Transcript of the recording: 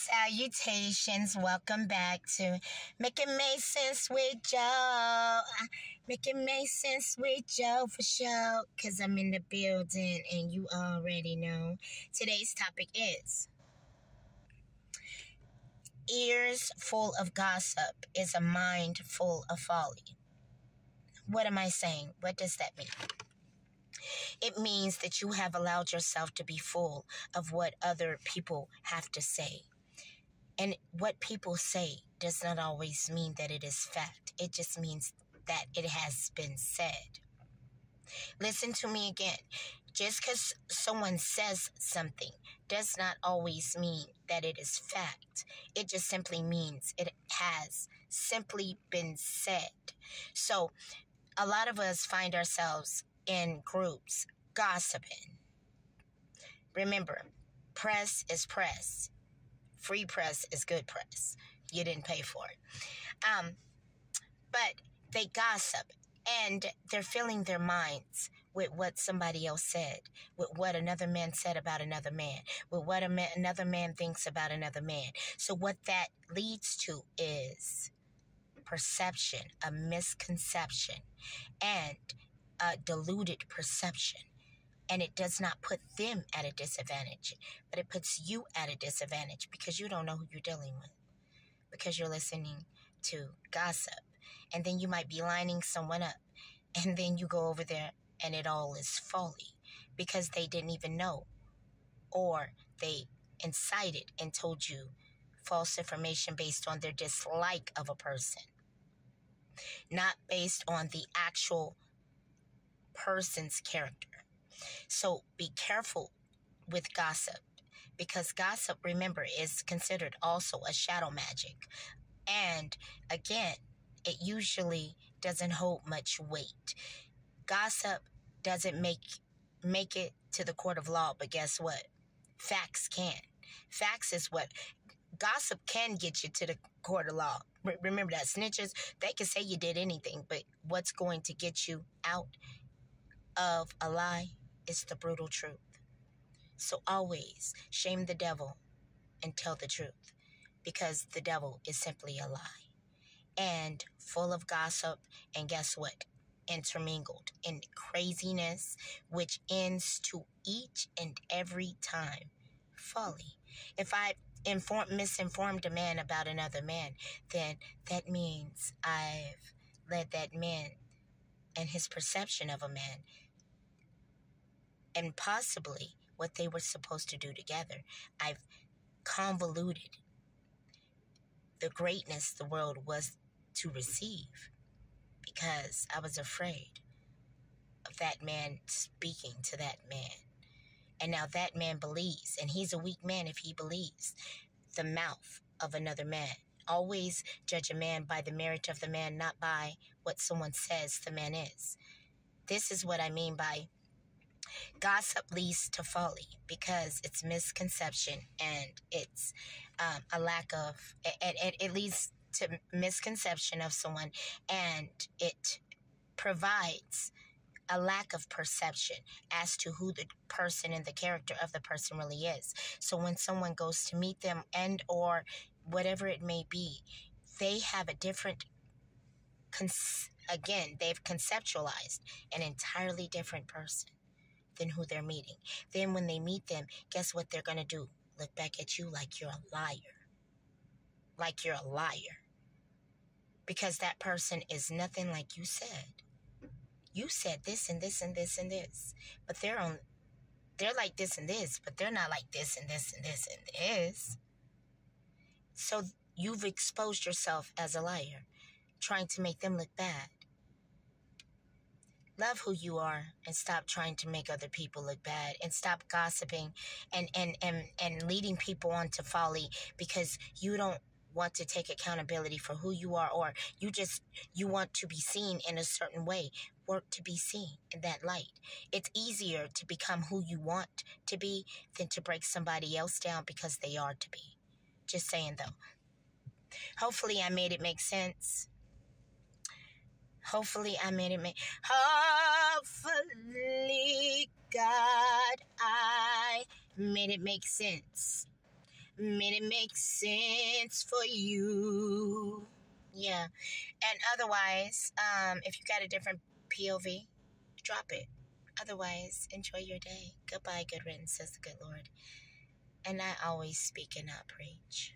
Salutations, welcome back to Making Make Sense with Joe. Making Make Sense with Joe for sure, because I'm in the building and you already know. Today's topic is ears full of gossip is a mind full of folly. What am I saying? What does that mean? It means that you have allowed yourself to be full of what other people have to say. And what people say does not always mean that it is fact. It just means that it has been said. Listen to me again. Just because someone says something does not always mean that it is fact. It just simply means it has simply been said. So a lot of us find ourselves in groups gossiping. Remember, press is press. Free press is good press. You didn't pay for it. But they gossip and they're filling their minds with what somebody else said, with what another man said about another man, with what another man thinks about another man. So what that leads to is perception, a misconception, and a deluded perception. And it does not put them at a disadvantage, but it puts you at a disadvantage because you don't know who you're dealing with, because you're listening to gossip. And then you might be lining someone up, and then you go over there and it all is folly because they didn't even know, or they incited and told you false information based on their dislike of a person, not based on the actual person's character. So be careful with gossip, because gossip, remember, is considered also a shadow magic. And again, it usually doesn't hold much weight. Gossip doesn't make it to the court of law, but guess what? Facts can. Facts is what gossip can get you to the court of law. Remember that snitches, they can say you did anything, but what's going to get you out of a lie is the brutal truth. So always shame the devil and tell the truth, because the devil is simply a lie and full of gossip. And guess what? Intermingled in craziness, which ends to each and every time folly. If I misinformed a man about another man, then that means I've led that man and his perception of a man, and possibly what they were supposed to do together. I've convoluted the greatness the world was to receive because I was afraid of that man speaking to that man. And now that man believes, and he's a weak man if he believes the mouth of another man. Always judge a man by the merit of the man, not by what someone says the man is. This is what I mean by gossip leads to folly, because it's misconception and it's a lack of, it leads to misconception of someone, and it provides a lack of perception as to who the person and the character of the person really is. So when someone goes to meet them and or whatever it may be, they have a different, they've conceptualized an entirely different person than who they're meeting. Then when they meet them, guess what they're going to do? Look back at you like you're a liar. Like you're a liar. Because that person is nothing like you said. You said this and this and this and this. But they're like this and this, but they're not like this and this and this and this. So you've exposed yourself as a liar, trying to make them look bad. Love who you are and stop trying to make other people look bad, and stop gossiping and leading people on to folly because you don't want to take accountability for who you are, or you want to be seen in a certain way. Work to be seen in that light. It's easier to become who you want to be than to break somebody else down because they are to be. Just saying though. Hopefully I made it make sense. Hopefully, God, I made it make sense. May it make sense for you. Yeah. And otherwise, if you got a different POV, drop it. Otherwise, enjoy your day. Goodbye, good riddance, says the good Lord. And I always speak and not preach.